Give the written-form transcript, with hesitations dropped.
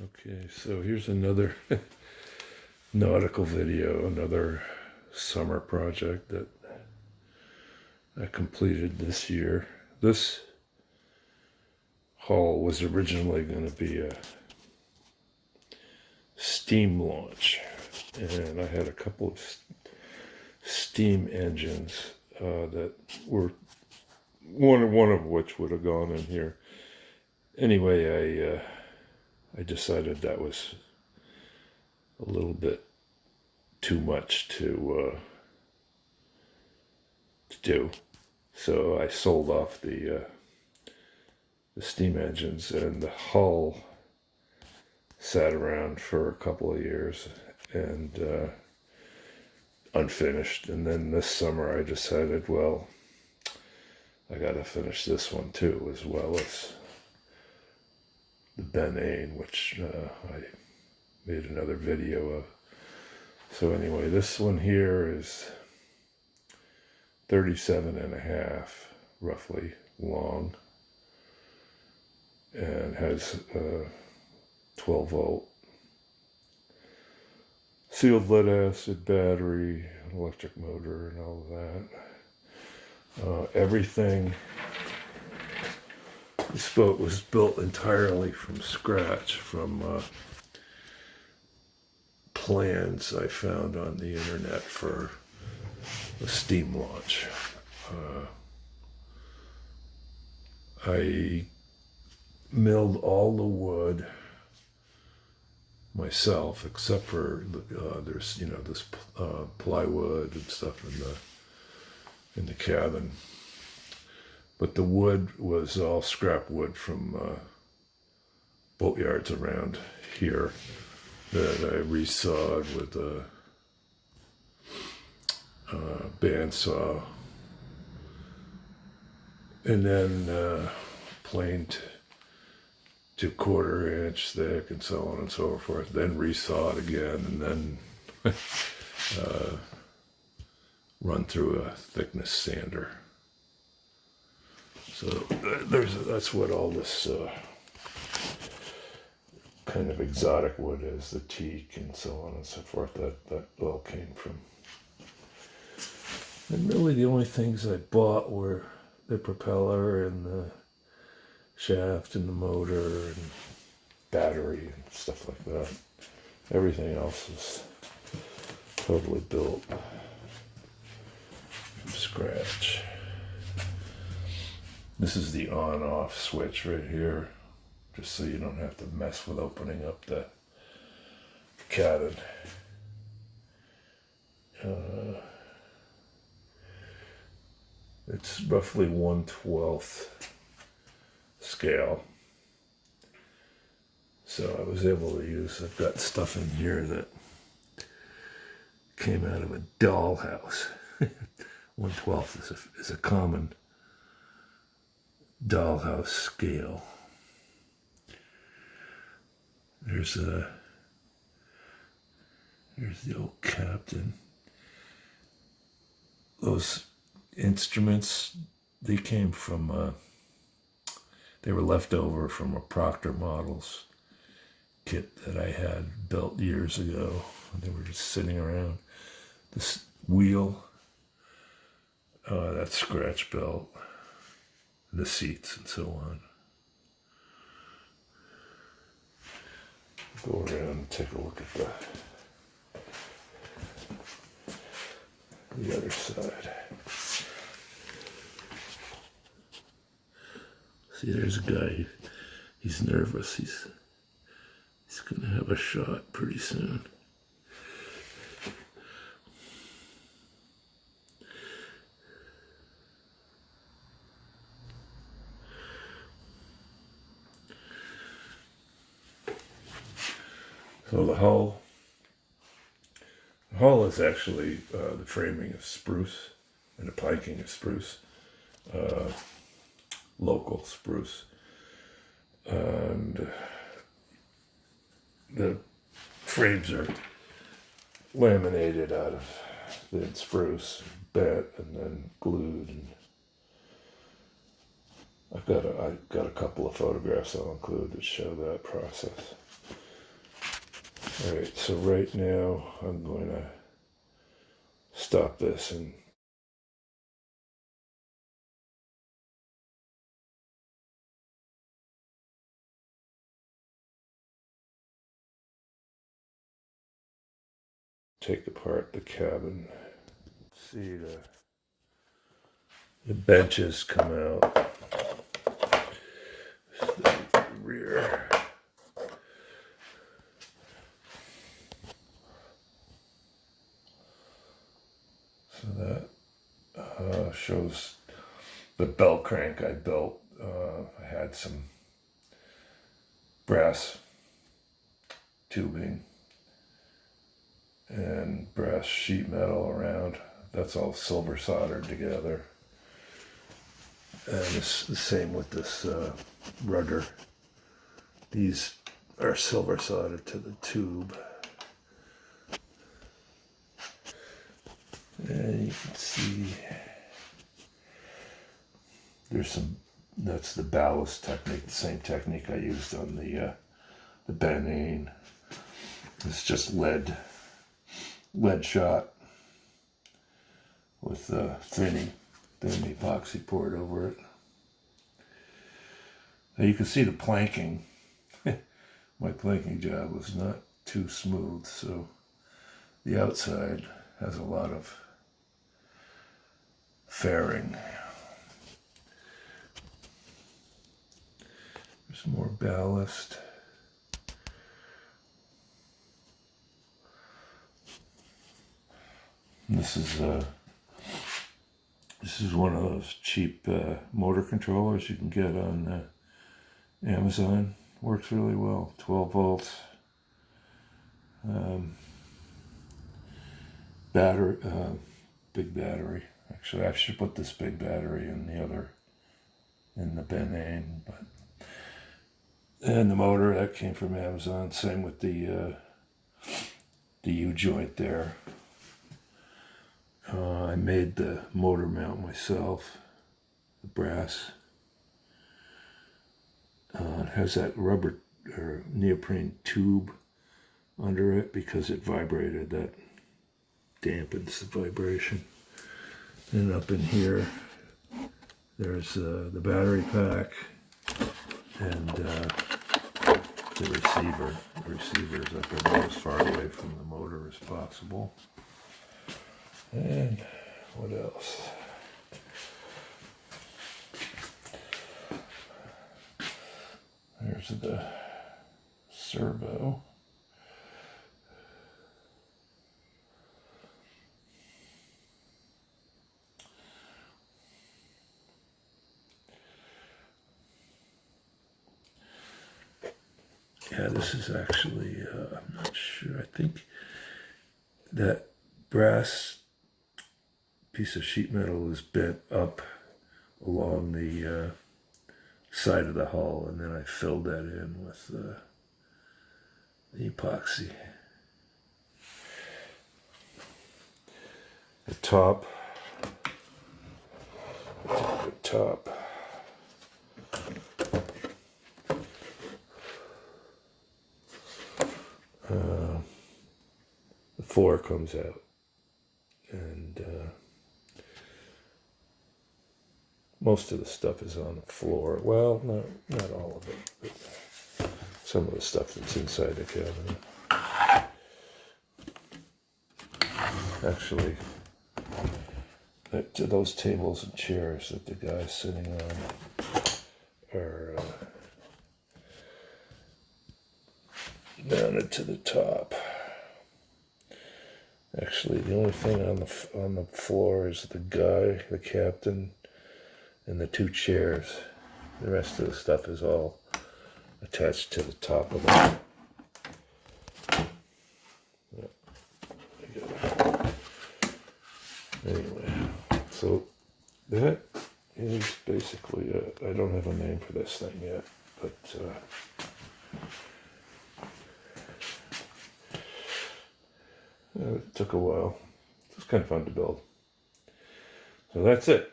Okay, so here's another nautical video, another summer project that I completed this year. This hull was originally going to be a steam launch, and I had a couple of steam engines that were one of which would have gone in here. Anyway, I decided that was a little bit too much to do, so I sold off the steam engines, and the hull sat around for a couple of years and unfinished. And then this summer I decided, well, I got to finish this one too, as well as the Ben-Ain, which I made another video of. So anyway, this one here is 37 and a half, roughly, long, and has a 12 volt sealed lead acid battery, electric motor, and all of that. Everything, this boat was built entirely from scratch, from plans I found on the internet for a steam launch. I milled all the wood myself, except for there's this plywood and stuff in the cabin. But the wood was all scrap wood from boatyards around here that I re-sawed with a bandsaw, and then planed to 1/4 inch thick, and so on and so forth. Then re-sawed again, and then run through a thickness sander. So that's what all this kind of exotic wood is, the teak and so on and so forth, that all came from. And really the only things I bought were the propeller and the shaft and the motor and battery and stuff like that. Everything else is totally built from scratch. This is the on-off switch right here, just so you don't have to mess with opening up the cabin. It's roughly 1/12 scale. So I was able to use, I've got stuff in here that came out of a dollhouse. 1/12 is a common dollhouse scale. Here's the old captain. Those instruments, they came from they were left over from a Proctor Models kit that I had built years ago. They were just sitting around. This wheel, that's scratch built. The seats and so on. Go around and take a look at the other side. See, there's a guy. He's nervous. He's gonna have a shot pretty soon. So the hull is actually the framing is spruce, and the planking is spruce, local spruce, and the frames are laminated out of the spruce, bent, and then glued. And I've got a couple of photographs I'll include that show that process. All right, so right now I'm going to stop this and take apart the cabin. See the benches come out. The rear. So that shows the belt crank I built. I had some brass tubing and brass sheet metal around. That's all silver soldered together. And it's the same with this rudder. These are silver soldered to the tube. And you can see there's some, that's the ballast technique, the same technique I used on the Ben. It's just lead shot with thin epoxy poured over it. Now you can see the planking. My planking job was not too smooth, so the outside has a lot of fairing. There's more ballast. This is one of those cheap motor controllers you can get on Amazon. Works really well. 12 volts. Battery, big battery. Actually, I should put this big battery in the Ben, but and the motor that came from Amazon. Same with the U-joint there. I made the motor mount myself, the brass. It has that rubber or neoprene tube under it because it vibrated. That dampens the vibration. And up in here, there's the battery pack and the receiver. The receiver is up about as far away from the motor as possible. And what else? There's the servo. Yeah, this is actually, I'm not sure, I think that brass piece of sheet metal is bent up along the side of the hull, and then I filled that in with the epoxy. The top. The floor comes out, and most of the stuff is on the floor. Well, not all of it, but some of the stuff that's inside the cabin. Actually, those tables and chairs that the guy's sitting on are mounted to the top. Actually, the only thing on the floor is the guy, the captain, and the two chairs. The rest of the stuff is all attached to the top of it. Anyway, so that is basically it. I don't have a name for this thing yet, but it took a while. It was kind of fun to build. So that's it.